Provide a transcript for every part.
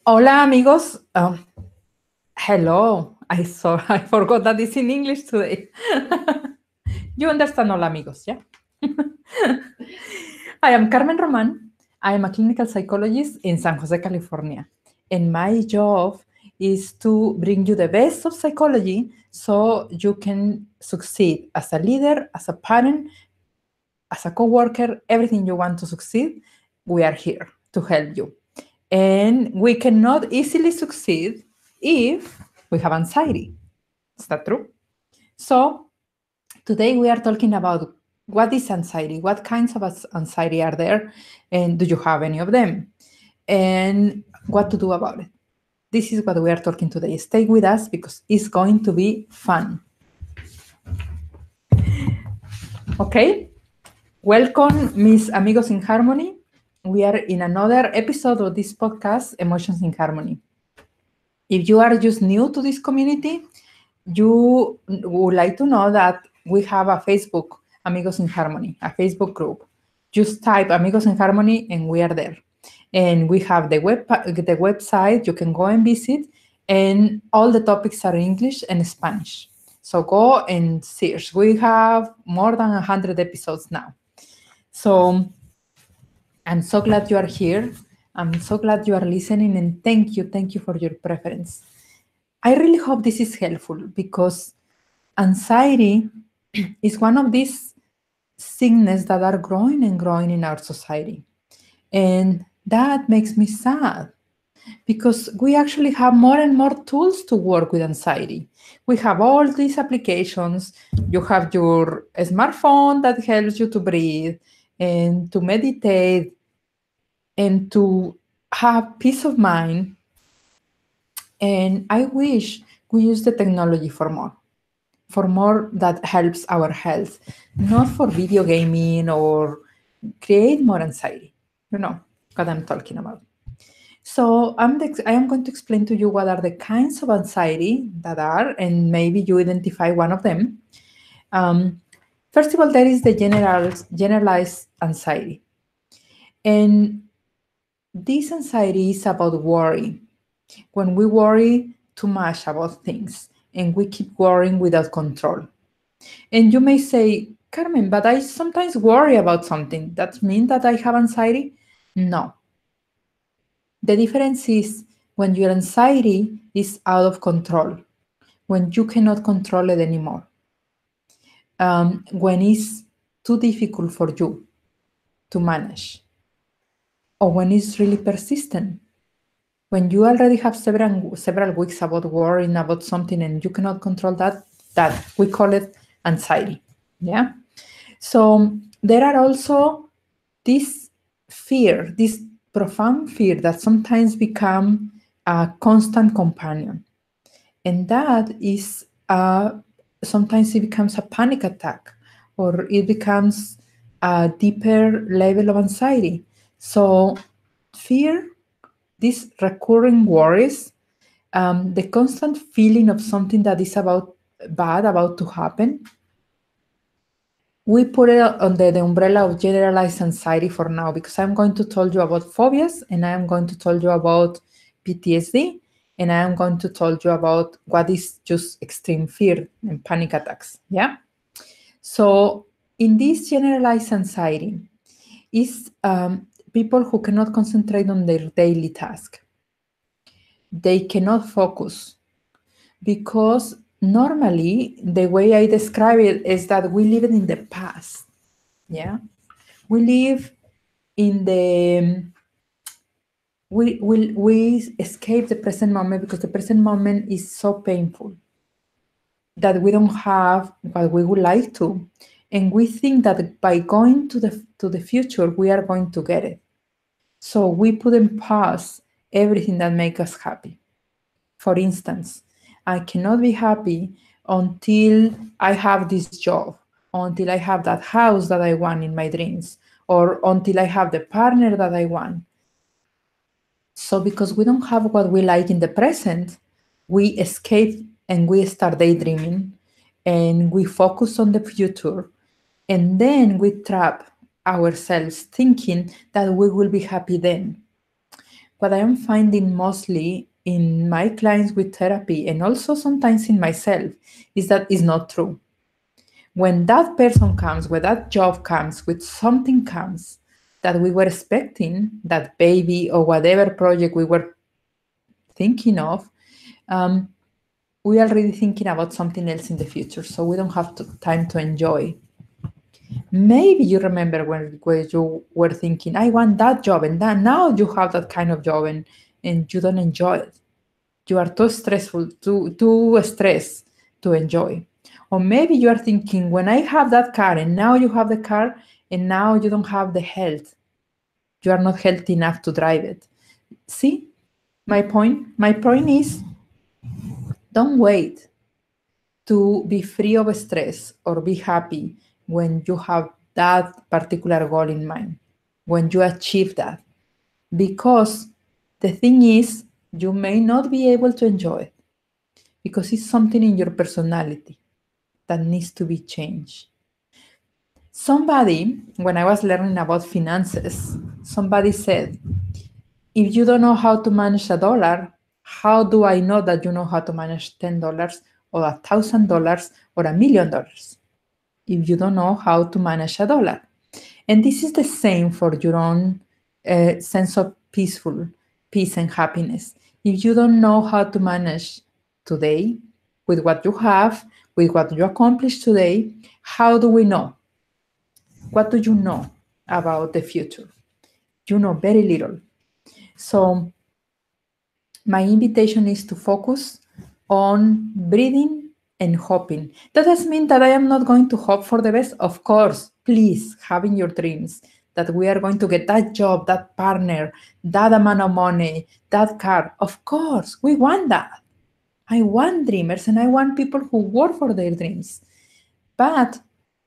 Hola amigos. Hello. I forgot that it's in English today. You understand, hola amigos, yeah? I am Carmen Roman. I am a clinical psychologist in San Jose, California. And my job is to bring you the best of psychology so you can succeed as a leader, as a parent, as a coworker, everything you want to succeed. We are here to help you. And we cannot easily succeed if we have anxiety. Is that true? So today we are talking about what is anxiety, what kinds of anxiety are there, and do you have any of them? And what to do about it. This is what we are talking today. Stay with us because it's going to be fun. Okay? Welcome, mis amigos in harmony. We are in another episode of this podcast, Emotions in Harmony. If you are just new to this community, you would like to know that we have a Facebook, Amigos in Harmony, a Facebook group. Just type Amigos in Harmony and we are there. And we have the website you can go and visit, and all the topics are English and Spanish. So go and search. We have more than 100 episodes now. So I'm so glad you are here. I'm so glad you are listening, and thank you for your preference. I really hope this is helpful because anxiety is one of these sicknesses that are growing and growing in our society. And that makes me sad because we actually have more and more tools to work with anxiety. We have all these applications. You have your smartphone that helps you to breathe and to meditate and to have peace of mind. And I wish we use the technology for more that helps our health, not for video gaming or create more anxiety. You know what I'm talking about. So I am going to explain to you what are the kinds of anxiety that are, and maybe you identify one of them. First of all, there is the generalized anxiety. And this anxiety is about worry. When we worry too much about things and we keep worrying without control. And you may say, Carmen, but I sometimes worry about something. That means that I have anxiety? No. The difference is when your anxiety is out of control, when you cannot control it anymore, when it's too difficult for you to manage, or when it's really persistent. When you already have several weeks about worrying about something and you cannot control that we call it anxiety. Yeah. So there are also this fear, this profound fear that sometimes become a constant companion. And that is sometimes it becomes a panic attack, or it becomes a deeper level of anxiety. So fear, these recurring worries, the constant feeling of something that is about to happen, we put it under the umbrella of generalized anxiety for now, because I'm going to tell you about phobias, and I am going to tell you about PTSD, and I am going to tell you about what is just extreme fear and panic attacks. Yeah. So in this generalized anxiety is people who cannot concentrate on their daily task. They cannot focus because normally the way I describe it is that we live in the past. Yeah, we live in the we escape the present moment because the present moment is so painful that we don't have what we would like to, and we think that by going to the future we are going to get it. So we put in pause everything that makes us happy. For instance, I cannot be happy until I have this job, until I have that house that I want in my dreams, or until I have the partner that I want. So because we don't have what we like in the present, we escape and we start daydreaming and we focus on the future, and then we trap ourselves thinking that we will be happy then. what I am finding mostly in my clients with therapy and also sometimes in myself is that it's not true. When that person comes, when that job comes, with something comes that we were expecting, that baby or whatever project we were thinking of, we are already thinking about something else in the future, so we don't have time to enjoy. Maybe you remember when you were thinking, I want that job, and then now you have that kind of job and you don't enjoy it. You are too stressful, too stressed to enjoy. Or maybe you are thinking, when I have that car, and now you have the car, and now you don't have the health. You are not healthy enough to drive it. See my point? My point is, don't wait to be free of stress or be happy when you have that particular goal in mind, when you achieve that. Because the thing is, you may not be able to enjoy it because it's something in your personality that needs to be changed. Somebody, when I was learning about finances, somebody said, if you don't know how to manage $1, how do I know that you know how to manage $10 or $1,000 or $1,000,000? If you don't know how to manage $1. And this is the same for your own sense of peace and happiness. If you don't know how to manage today with what you have, with what you accomplished today, how do we know? What do you know about the future? You know very little. So my invitation is to focus on breathing and hoping. That doesn't mean that I am not going to hope for the best. Of course, please, having your dreams, that we are going to get that job, that partner, that amount of money, that car. Of course, we want that. I want dreamers and I want people who work for their dreams. But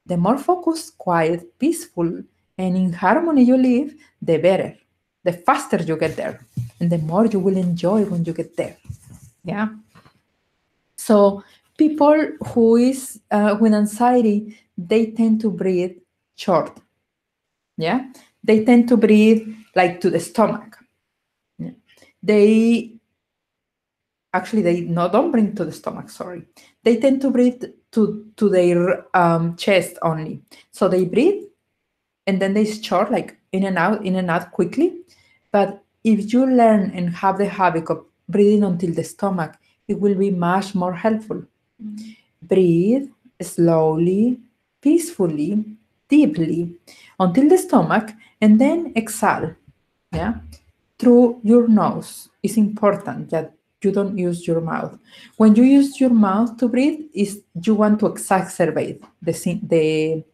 the more focused, quiet, peaceful, and in harmony you live, the better, the faster you get there, and the more you will enjoy when you get there. Yeah. So people who is with anxiety, they tend to breathe short. Yeah. They tend to breathe like to the stomach. Yeah. They don't breathe to the stomach, sorry. They tend to breathe to their chest only. So they breathe and then they short, like in and out quickly. But if you learn and have the habit of breathing until the stomach, it will be much more helpful. Mm-hmm. Breathe slowly, peacefully, deeply until the stomach, and then exhale. Yeah, through your nose. It's important that you don't use your mouth. When you use your mouth to breathe, you want to exacerbate the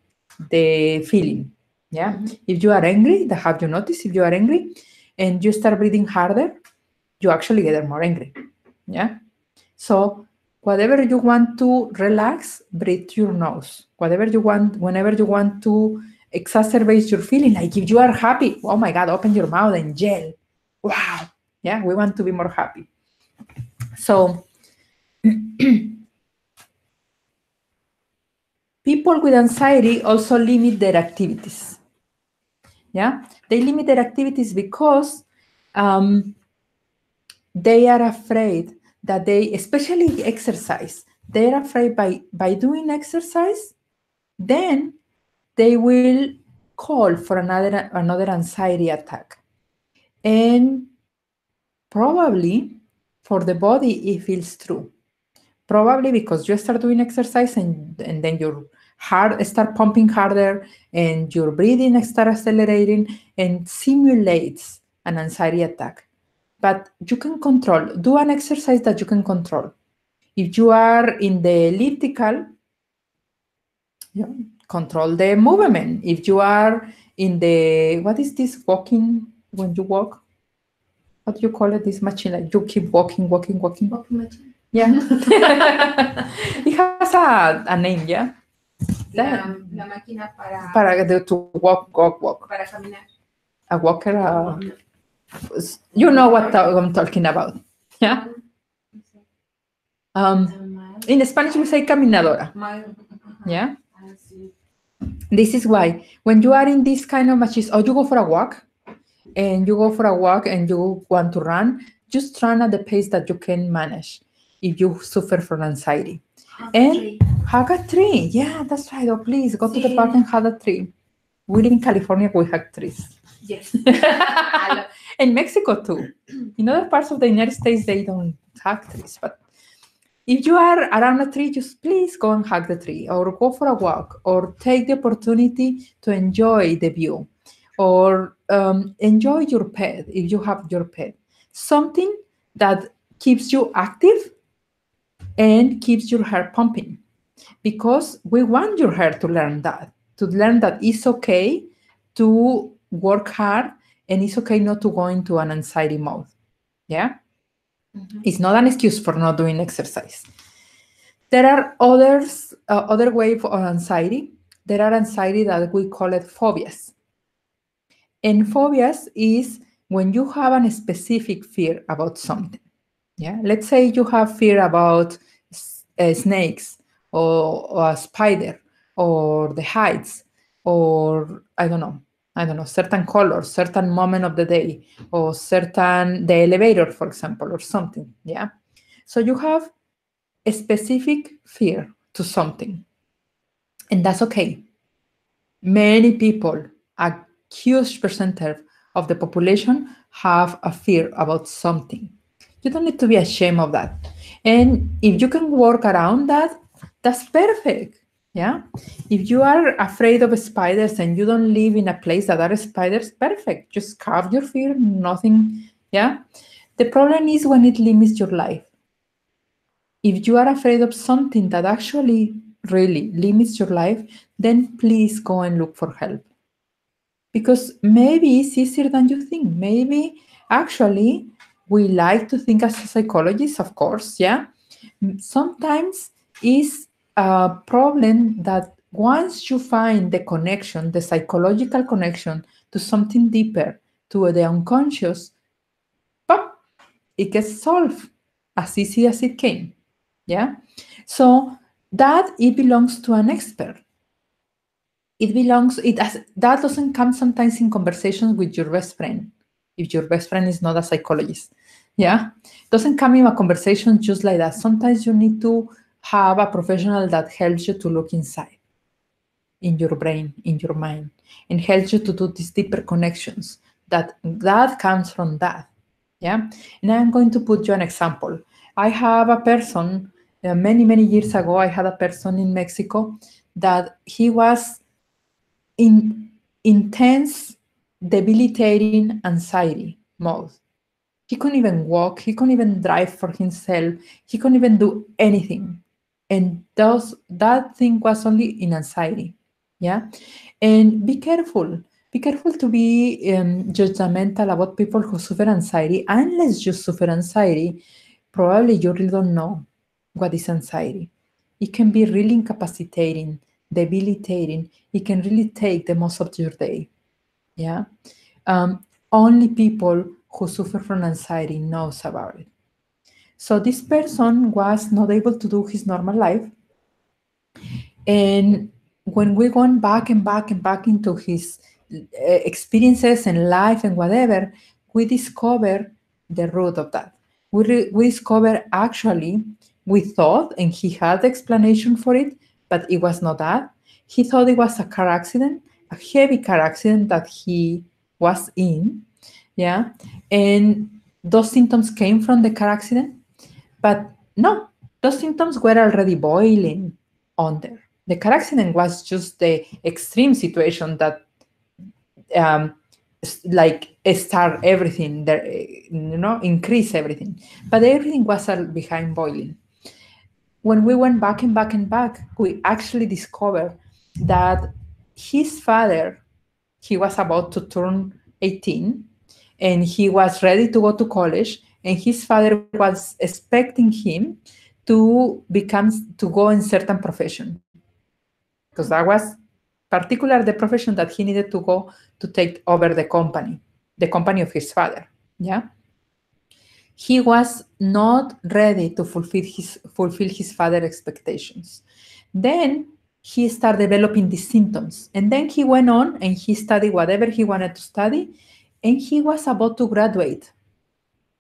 feeling. Yeah. Mm-hmm. If you are angry, have you noticed? If you are angry and you start breathing harder, you actually get more angry. Yeah. So whatever you want to relax, breathe through your nose. Whatever you want, whenever you want to exacerbate your feeling, like if you are happy, oh my God, open your mouth and yell. Wow. Yeah, we want to be more happy. So people with anxiety also limit their activities. Yeah, they limit their activities because they are afraid that especially exercise, they're afraid by doing exercise, then they will call for another anxiety attack. And probably for the body, it feels true. Probably because you start doing exercise and then your heart start pumping harder and your breathing start accelerating and simulates an anxiety attack. But you can do an exercise that you can control. If you are in the elliptical, control the movement. If you are in what is this walking, when you walk? What do you call it, this machine? Like you keep walking. Walking machine. Yeah. It has a name, yeah? La máquina to walk. Para caminar. A walker. You know what I'm talking about. Yeah. In Spanish we say caminadora. Yeah. This is why when you are in this kind of machines, or you go for a walk, and you go for a walk and you want to run, just run at the pace that you can manage if you suffer from anxiety. Hug a tree. Yeah, that's right. Oh, please go to the park and hug a tree. We live in California, we hug trees. Yes. In Mexico too. In other parts of the United States, they don't hug trees. But if you are around a tree, just please go and hug the tree, or go for a walk, or take the opportunity to enjoy the view, or enjoy your pet if you have your pet. Something that keeps you active and keeps your heart pumping, because we want your heart to learn that it's okay to work hard and it's okay not to go into an anxiety mode. Yeah. It's not an excuse for not doing exercise. There are other waves of anxiety. There are anxiety that we call it phobias. And phobias is when you have a specific fear about something. Yeah. Let's say you have fear about snakes, or a spider, or the heights, or I don't know, certain colors, certain moment of the day, or the elevator, for example, or something. Yeah. So you have a specific fear to something, and that's okay. Many people, a huge percentage of the population, have a fear about something. You don't need to be ashamed of that. And if you can work around that, that's perfect. Yeah. If you are afraid of spiders and you don't live in a place that are spiders, perfect. Just carve your fear, nothing. Yeah. The problem is when it limits your life. If you are afraid of something that actually really limits your life, then please go and look for help. Because maybe it's easier than you think. Maybe actually we like to think as a psychologist, of course, yeah. Sometimes it's a problem that once you find the connection, the psychological connection to something deeper, to the unconscious, pop, it gets solved as easy as it came. Yeah. So that it belongs to an expert. That doesn't come sometimes in conversations with your best friend, if your best friend is not a psychologist. Yeah. It doesn't come in a conversation just like that. Sometimes you need to have a professional that helps you to look inside, in your brain, in your mind, and helps you to do these deeper connections. That comes from that. Yeah. And I'm going to put you an example. I have a person, many years ago, I had a person in Mexico that he was in intense, debilitating anxiety mode. He couldn't even walk, he couldn't even drive for himself, he couldn't even do anything. And that thing was only in anxiety. Yeah. And be careful. Be careful to be judgmental about people who suffer anxiety. Unless you suffer anxiety, probably you really don't know what is anxiety. It can be really incapacitating, debilitating. It can really take the most of your day. Yeah. Only people who suffer from anxiety knows about it. So this person was not able to do his normal life. And when we went back and back and back into his experiences and life and whatever, we discovered the root of that. We discovered actually, we thought, and he had the explanation for it, but it was not that. He thought it was a car accident, a heavy car accident that he was in. Yeah. And those symptoms came from the car accident, but no, those symptoms were already boiling under. The car accident was just the extreme situation that start everything there, increase everything, but everything was behind boiling. When we went back and back and back, we actually discovered that his father, he was about to turn 18 and he was ready to go to college, and his father was expecting him to go in certain profession, because that was particular the profession that he needed to go to take over the company of his father. Yeah. He was not ready to fulfill his father's expectations. Then he started developing these symptoms, and then he went on and he studied whatever he wanted to study, and he was about to graduate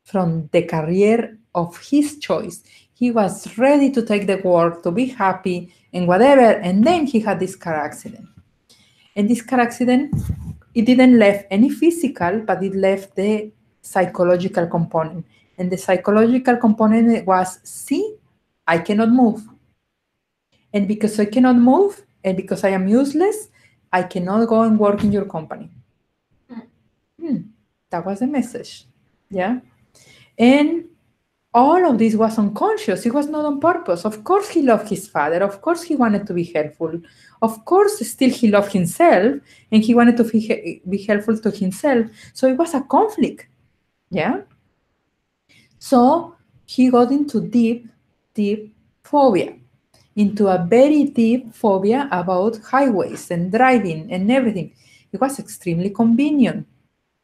from the career of his choice. He was ready to take the work, to be happy, and whatever, and then he had this car accident. And this car accident, it didn't leave any physical, but it left the psychological component. And the psychological component was, see, I cannot move. And because I cannot move, and because I am useless, I cannot go and work in your company. That was the message. Yeah. And all of this was unconscious. It was not on purpose. Of course, he loved his father. Of course, he wanted to be helpful. Of course, still he loved himself, and he wanted to be helpful to himself. So it was a conflict. Yeah. So he got into deep phobia, into a very deep phobia about highways and driving and everything. It was extremely convenient.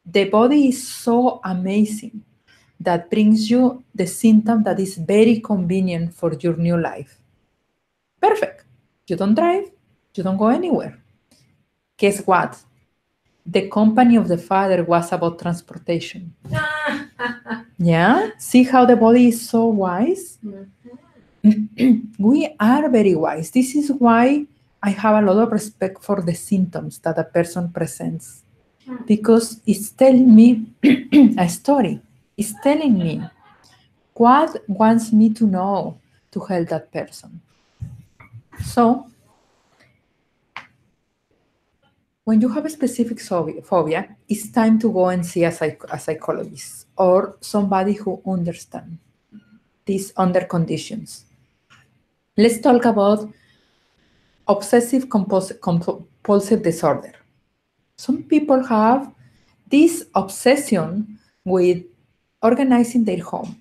The body is so amazing that brings you the symptom that is very convenient for your new life. Perfect. You don't drive, you don't go anywhere. Guess what? The company of the father was about transportation. Yeah? See how the body is so wise? We are very wise. This is why I have a lot of respect for the symptoms that a person presents, because it's telling me a story. It's telling me what wants me to know to help that person. So, when you have a specific phobia, it's time to go and see a psychologist or somebody who understands these under conditions. Let's talk about obsessive compulsive disorder. Some people have this obsession with organizing their home.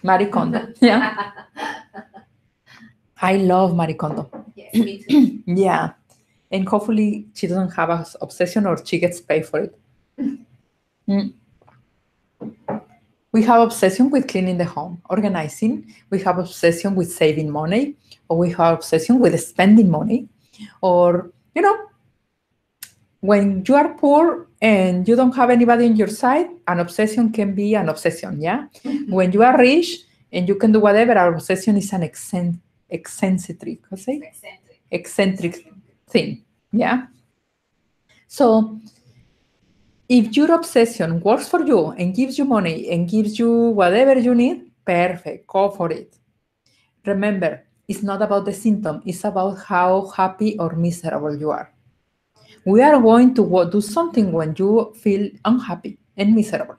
Marie Kondo. Yeah. I love Marie Kondo. Yes, me too. Yeah. And hopefully she doesn't have an obsession or she gets paid for it. We have obsession with cleaning the home, organizing. We have obsession with saving money, or we have obsession with spending money. Or, when you are poor and you don't have anybody on your side, an obsession can be an obsession, yeah? When you are rich and you can do whatever, our obsession is an eccentric thing, yeah? So if your obsession works for you and gives you money and gives you whatever you need, perfect, go for it. Remember, it's not about the symptom, it's about how happy or miserable you are. We are going to do something when you feel unhappy and miserable,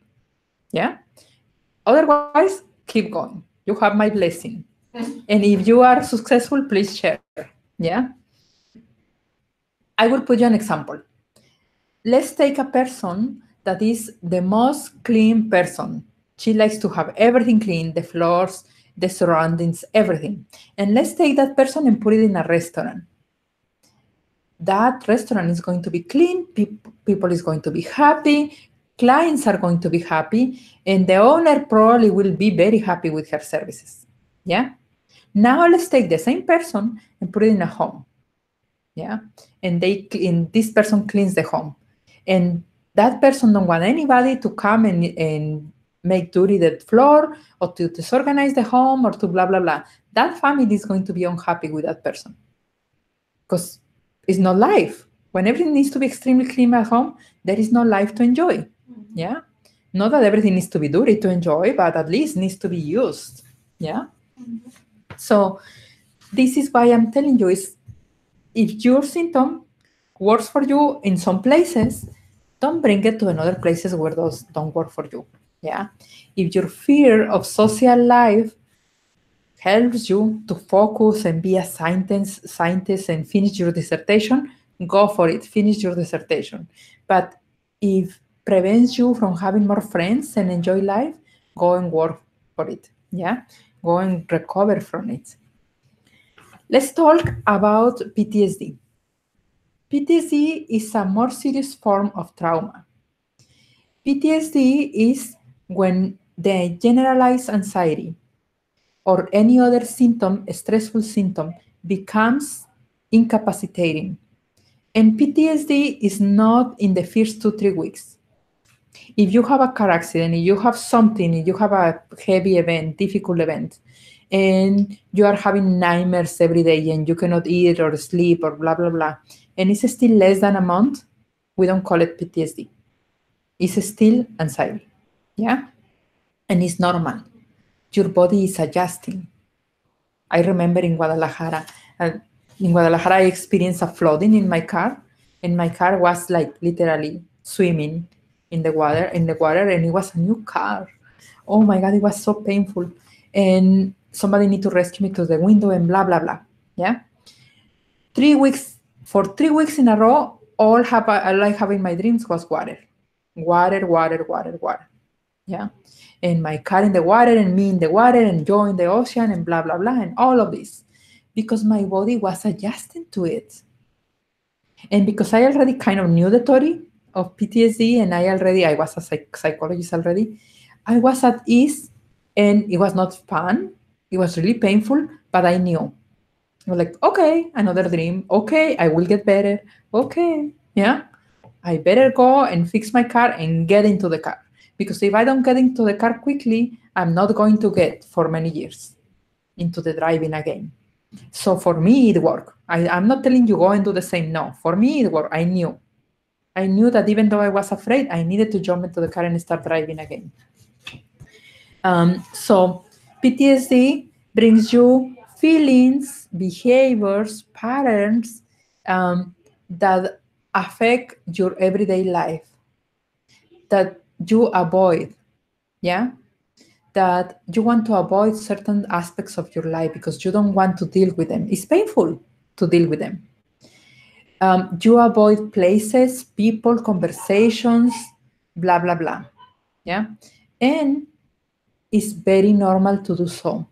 yeah? Otherwise, keep going. You have my blessing. And if you are successful, please share, yeah? I will put you an example. Let's take a person that is the most clean person. She likes to have everything clean, the floors, the surroundings, everything. And let's take that person and put it in a restaurant. That restaurant is going to be clean, people is going to be happy, clients are going to be happy, and the owner probably will be very happy with her services. Yeah? Now let's take the same person and put it in a home. Yeah? And this person cleans the home. And that person don't want anybody to come and make dirty the floor or to disorganize the home or to blah, blah, blah. That family is going to be unhappy with that person because it's not life. When everything needs to be extremely clean at home, there is no life to enjoy. Mm-hmm. Yeah? Not that everything needs to be dirty to enjoy, but at least needs to be used. Yeah? Mm-hmm. So this is why I'm telling you is if your symptom works for you in some places, don't bring it to another places where those don't work for you. Yeah. If your fear of social life helps you to focus and be a scientist and finish your dissertation, go for it. Finish your dissertation. But if prevents you from having more friends and enjoy life, go and work for it. Yeah. Go and recover from it. Let's talk about PTSD. PTSD is a more serious form of trauma. PTSD is when the generalized anxiety or any other symptom, stressful symptom, becomes incapacitating And PTSD is not in the first 2-3 weeks. If you have a car accident, if you have something, if you have a heavy event, difficult event, and you are having nightmares every day and you cannot eat or sleep or blah, blah, blah, and it's still less than a month, we don't call it PTSD. It's still anxiety, yeah? And it's normal. Your body is adjusting. I remember in Guadalajara, I experienced a flooding in my car, and my car was like literally swimming in the water, and it was a new car. Oh my God, it was so painful. And somebody need to rescue me to the window and blah, blah, blah. Yeah. 3 weeks, for 3 weeks in a row, all I like having my dreams was water. Water, water, water, water. Yeah. And my car in the water and me in the water and Joe in the ocean and blah, blah, blah, and all of this. Because my body was adjusting to it. And because I already kind of knew the theory of PTSD and I was a psychologist already, I was at ease and it was not fun. It was really painful, but I knew. I was like, okay, another dream. Okay, I will get better. Okay, yeah. I better go and fix my car and get into the car. Because if I don't get into the car quickly, I'm not going to get for many years into the driving again. So for me, it worked. I'm not telling you go and do the same. No, for me, it worked. I knew that even though I was afraid, I needed to jump into the car and start driving again. So PTSD brings you feelings, behaviors, patterns that affect your everyday life, that you avoid, yeah? That you want to avoid certain aspects of your life because you don't want to deal with them. It's painful to deal with them. You avoid places, people, conversations, blah, blah, blah. Yeah. And it's very normal to do so.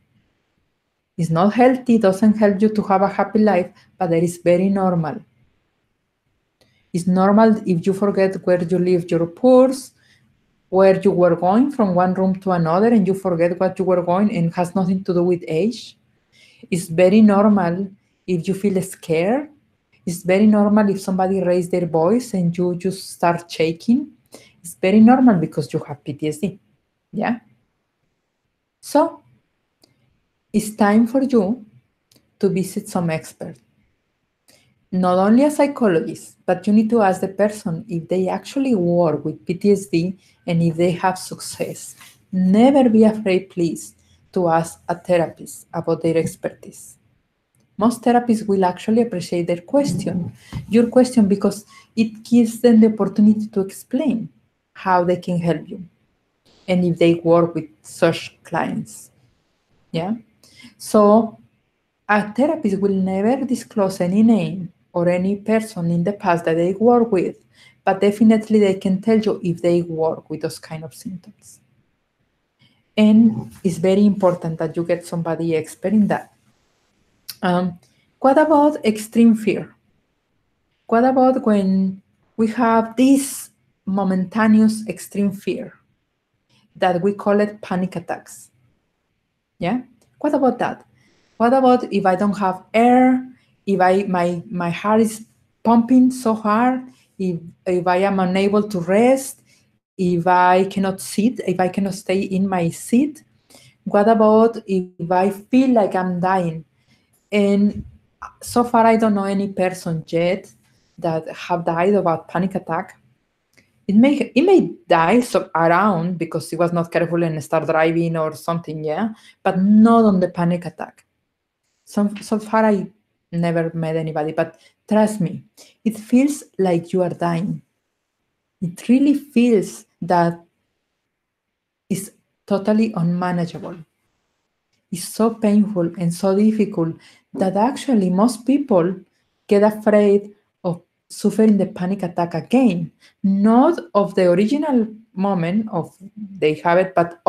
It's not healthy, doesn't help you to have a happy life, but it is very normal. It's normal if you forget where you leave your purse, where you were going from one room to another, and you forget what you were going, and has nothing to do with age. It's very normal if you feel scared. It's very normal if somebody raised their voice and you just start shaking. It's very normal because you have PTSD. Yeah? So, it's time for you to visit some expert. Not only a psychologist, but you need to ask the person if they actually work with PTSD and if they have success. Never be afraid, please, to ask a therapist about their expertise. Most therapists will actually appreciate your question, because it gives them the opportunity to explain how they can help you and if they work with such clients. Yeah. So a therapist will never disclose any name or any person in the past that they work with, but definitely they can tell you if they work with those kind of symptoms. And it's very important that you get somebody expert in that. What about extreme fear? What about when we have this momentaneous extreme fear that we call it panic attacks? Yeah? What about that? What about if I don't have air, if my heart is pumping so hard, if I am unable to rest, if I cannot sit, if I cannot stay in my seat? What about if I feel like I'm dying? And so far, I don't know any person yet that have died of a panic attack. It may die around because he was not careful and start driving or something, yeah, but not on the panic attack. So far, I never met anybody, but trust me, it feels like you are dying. It really feels that it's totally unmanageable. Is so painful and so difficult that actually most people get afraid of suffering the panic attack again, not of the original moment of they have it, but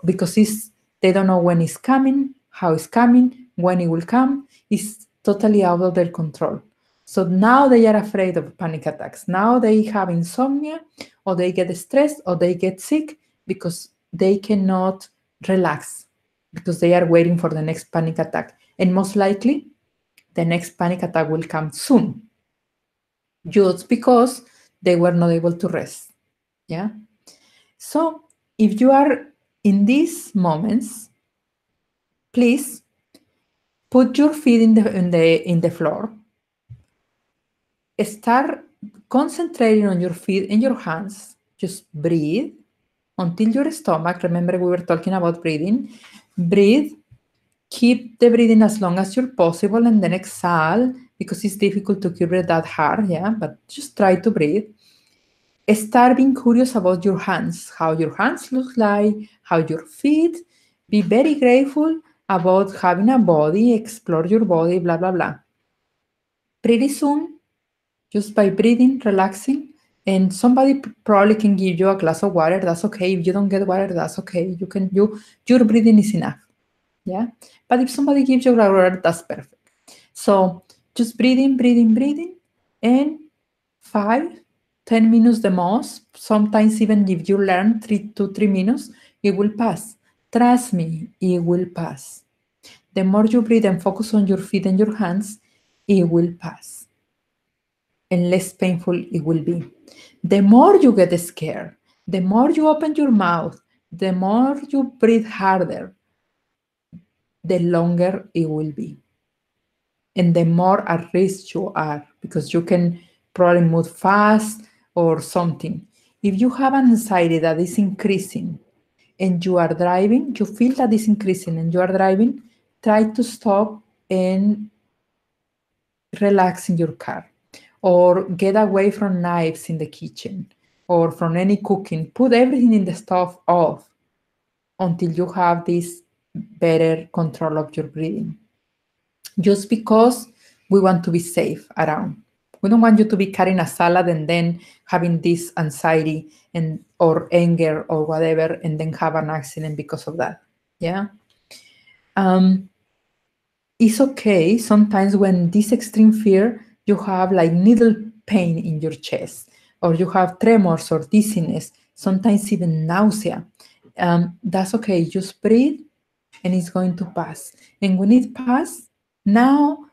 because they don't know when it's coming, how it's coming, when it will come. It's totally out of their control. So now they are afraid of panic attacks. Now they have insomnia, or they get stressed, or they get sick because they cannot relax, because they are waiting for the next panic attack. And most likely, the next panic attack will come soon. just because they were not able to rest. Yeah. So if you are in these moments, please put your feet in the floor. Start concentrating on your feet and your hands. Just breathe until your stomach. Remember, we were talking about breathing. Breathe. Keep the breathing as long as you're possible, and then exhale, because it's difficult to keep it that hard. Yeah, but just try to breathe. Start being curious about your hands, how your hands look like, how your feet. Be very grateful about having a body, explore your body, blah, blah, blah. Pretty soon, just by breathing, relaxing, and somebody probably can give you a glass of water. That's okay. If you don't get water, that's okay. Your breathing is enough. Yeah. But if somebody gives you water, that's perfect. So just breathing, and 5-10 minutes the most. Sometimes even if you learn 3 to 3 minutes, it will pass. Trust me, it will pass. The more you breathe and focus on your feet and your hands, it will pass. And less painful it will be. The more you get scared, the more you open your mouth, the more you breathe harder, the longer it will be. And the more at risk you are, because you can probably move fast or something. If you have an anxiety that is increasing and you are driving, you feel that is increasing and you are driving, try to stop and relax in your car, or get away from knives in the kitchen or from any cooking. Put everything in the stove off until you have this better control of your breathing. Just because we want to be safe around. We don't want you to be carrying a salad and then having this anxiety and or anger or whatever, and then have an accident because of that. Yeah. It's okay sometimes when this extreme fear, you have like needle pain in your chest, or you have tremors or dizziness, sometimes even nausea. That's okay. Just breathe and it's going to pass. And when it passes, now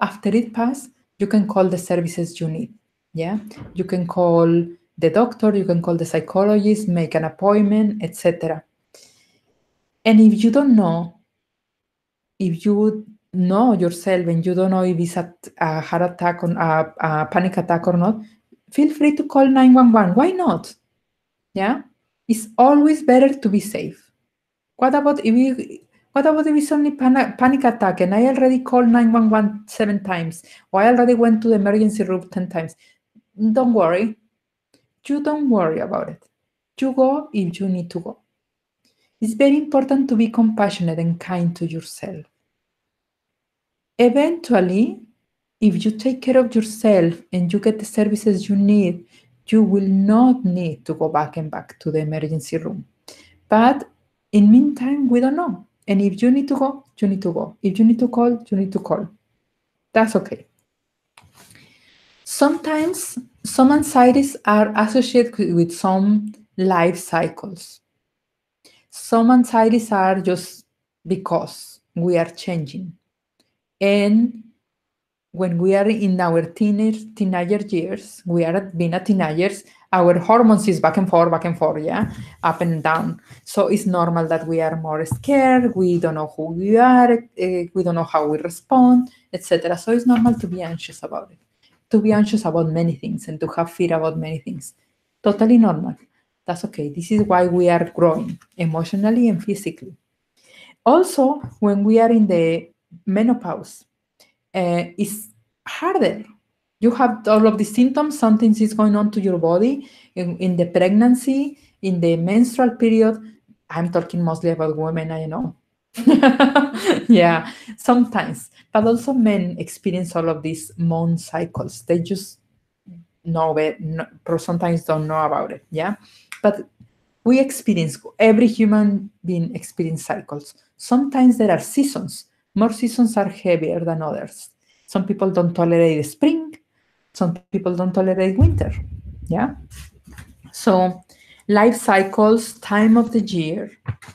after it passes, you can call the services you need. Yeah, you can call the doctor, you can call the psychologist, make an appointment, etc. And if you don't know, if you know yourself and you don't know if it's a heart attack or a panic attack or not, feel free to call 911. Why not? Yeah, it's always better to be safe. What about if it's only panic attack and I already called 911 7 times, or I already went to the emergency room 10 times? Don't worry. You don't worry about it. You go if you need to go. It's very important to be compassionate and kind to yourself. Eventually, if you take care of yourself and you get the services you need, you will not need to go back to the emergency room. But in meantime, we don't know. And if you need to go, you need to go. If you need to call, you need to call. That's okay. Sometimes some anxieties are associated with some life cycles. Some anxieties are just because we are changing. And when we are in our teenager years, we are being a teenagers, our hormones is back and forth, yeah, up and down. So it's normal that we are more scared. We don't know who we are. We don't know how we respond, etc. So it's normal to be anxious about it, to be anxious about many things, and to have fear about many things. Totally normal. That's okay. This is why we are growing emotionally and physically. Also, when we are in the menopause, it's harder. You have all of the symptoms, something is going on to your body in the pregnancy, in the menstrual period. I'm talking mostly about women, I know. Yeah, sometimes. But also men experience all of these moon cycles. They just know it, sometimes don't know about it. Yeah. But we experience, every human being experience cycles. Sometimes there are seasons. More seasons are heavier than others. Some people don't tolerate spring. Some people don't tolerate winter. Yeah. So life cycles, time of the year,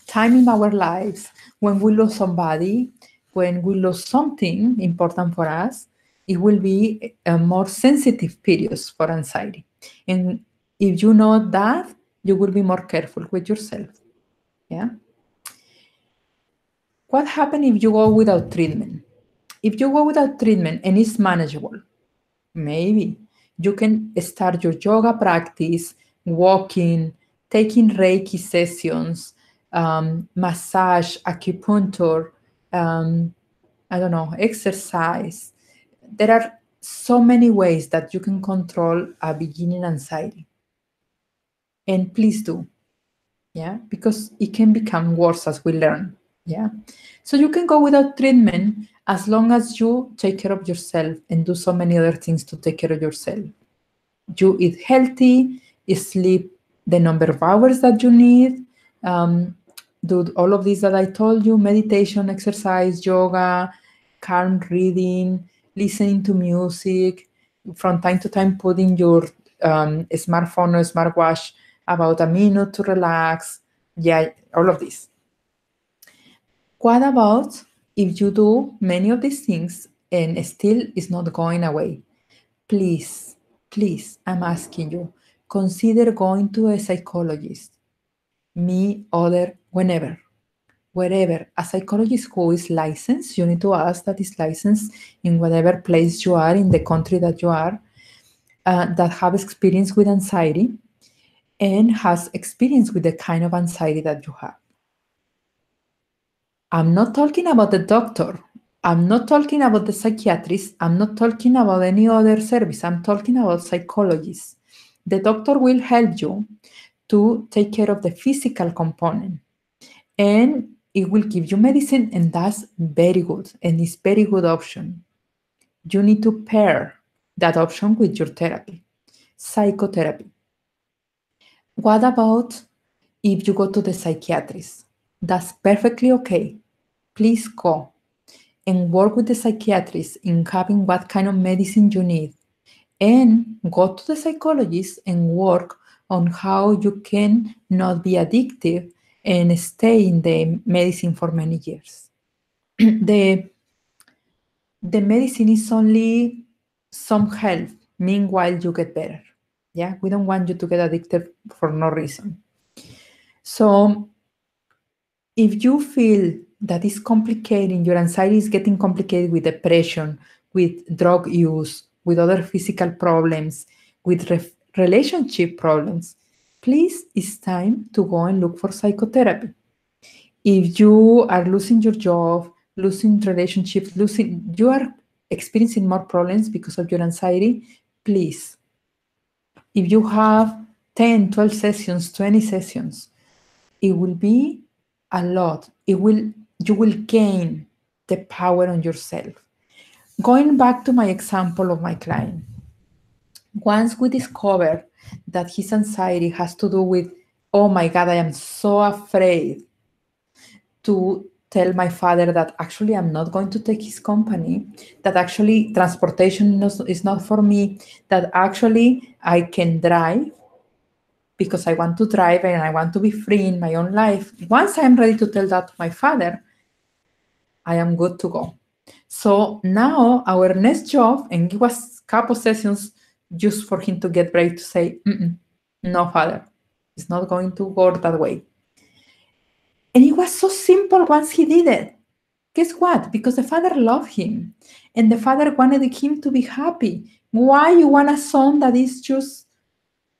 time in our lives, when we lose somebody, when we lose something important for us, it will be a more sensitive periods for anxiety. And if you know that, you will be more careful with yourself. Yeah. What happens if you go without treatment? If you go without treatment and it's manageable, maybe you can start your yoga practice, walking, taking Reiki sessions, massage, acupuncture, I don't know, exercise. There are so many ways that you can control a beginning anxiety. And please do, yeah, because it can become worse as we learn, yeah. So you can go without treatment as long as you take care of yourself and do so many other things to take care of yourself. You eat healthy, sleep the number of hours that you need, do all of these that I told you, meditation, exercise, yoga, calm reading, listening to music, from time to time putting your smartphone or smartwatch about a minute to relax. Yeah, all of this. What about if you do many of these things and still it's not going away? Please, please, I'm asking you, consider going to a psychologist. Me, other, wherever. A psychologist who is licensed, you need to ask that is licensed in whatever place you are, in the country that you are, that have experience with anxiety and has experience with the kind of anxiety that you have. I'm not talking about the doctor. I'm not talking about the psychiatrist. I'm not talking about any other service. I'm talking about psychologists. The doctor will help you to take care of the physical component, and it will give you medicine, and that's very good, and it's very good option. You need to pair that option with your therapy, psychotherapy. What about if you go to the psychiatrist? That's perfectly okay. Please go and work with the psychiatrist in having what kind of medicine you need, and go to the psychologist and work on how you can not be addictive and stay in the medicine for many years. the medicine is only some help, meanwhile you get better. Yeah, we don't want you to get addicted for no reason. So if you feel that is complicating, your anxiety is getting complicated with depression, with drug use, with other physical problems, with relationship problems, please, it's time to go and look for psychotherapy. If you are losing your job, losing relationships, you are experiencing more problems because of your anxiety, please. If you have 10, 12 sessions, 20 sessions, it will be a lot. You will gain the power on yourself. Going back to my example of my client, once we discover that his anxiety has to do with, oh my God, I am so afraid to tell my father that actually I'm not going to take his company, that actually transportation is not for me, that actually I can drive because I want to drive and I want to be free in my own life. Once I'm ready to tell that to my father, I am good to go. So now our next job, and it was a couple sessions just for him to get brave to say, no, father, it's not going to work that way. And it was so simple once he did it. Guess what? Because the father loved him and the father wanted him to be happy. Why you want a son that is just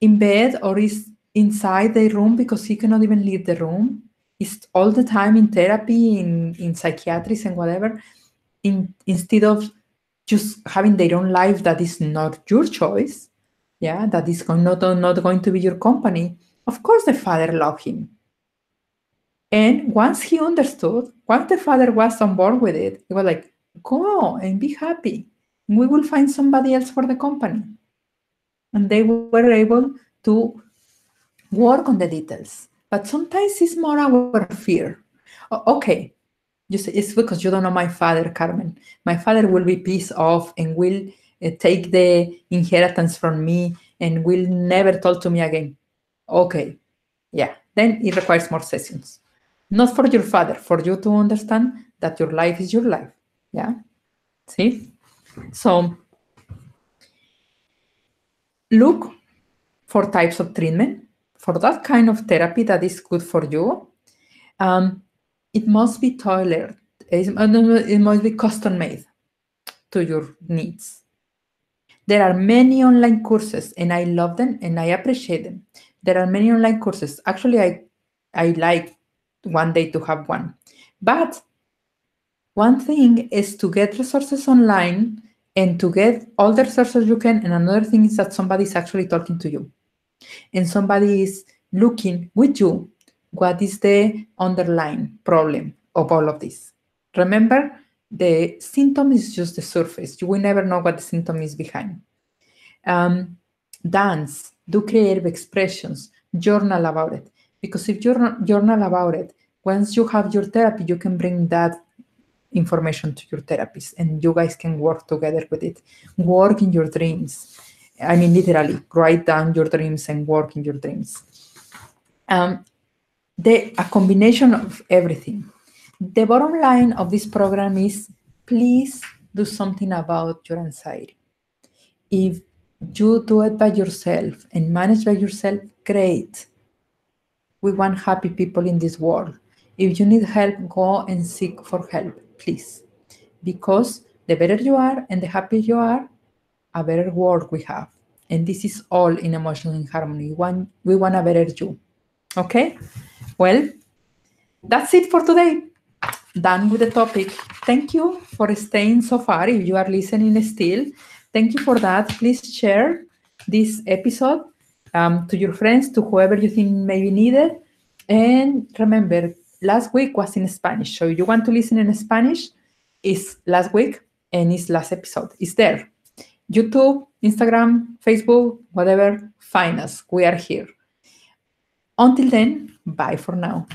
in bed or is inside the room because he cannot even leave the room? Is all the time in therapy, in psychiatry and whatever, instead of just having their own life that is not your choice, yeah, that is not going to be your company. Of course the father loved him. And once he understood, once the father was on board with it, he was like, go and be happy. We will find somebody else for the company. And they were able to work on the details. But sometimes it's more our fear. Okay, you say, it's because you don't know my father, Carmen. My father will be pissed off and will take the inheritance from me and will never talk to me again. Okay, yeah, then it requires more sessions. Not for your father, for you to understand that your life is your life. Yeah, see? So look for types of treatment for that kind of therapy that is good for you. It must be tailored. It must be custom made to your needs. There are many online courses, and I love them and I appreciate them. There are many online courses. Actually, I like one day to have one. But one thing is to get resources online and to get all the resources you can. And another thing is that somebody is actually talking to you and somebody is looking with you what is the underlying problem of all of this. Remember, the symptom is just the surface. You will never know what the symptom is behind. Dance, do creative expressions, journal about it. Because if you journal about it, once you have your therapy, you can bring that information to your therapist and you guys can work together with it. Work in your dreams. I mean, literally, write down your dreams and work in your dreams. A combination of everything. The bottom line of this program is please do something about your anxiety. If you do it by yourself and manage by yourself, great. We want happy people in this world. If you need help, go and seek for help, please. Because the better you are and the happier you are, a better world we have. And this is all in Emotions in Harmony. We want a better you. Okay? Well, that's it for today. Done with the topic. Thank you for staying so far. If you are listening still, thank you for that. Please share this episode to your friends, to whoever you think may be needed. And remember, last week was in Spanish. So if you want to listen in Spanish, it's last week and it's last episode. It's there. YouTube, Instagram, Facebook, whatever, find us. We are here. Until then, bye for now.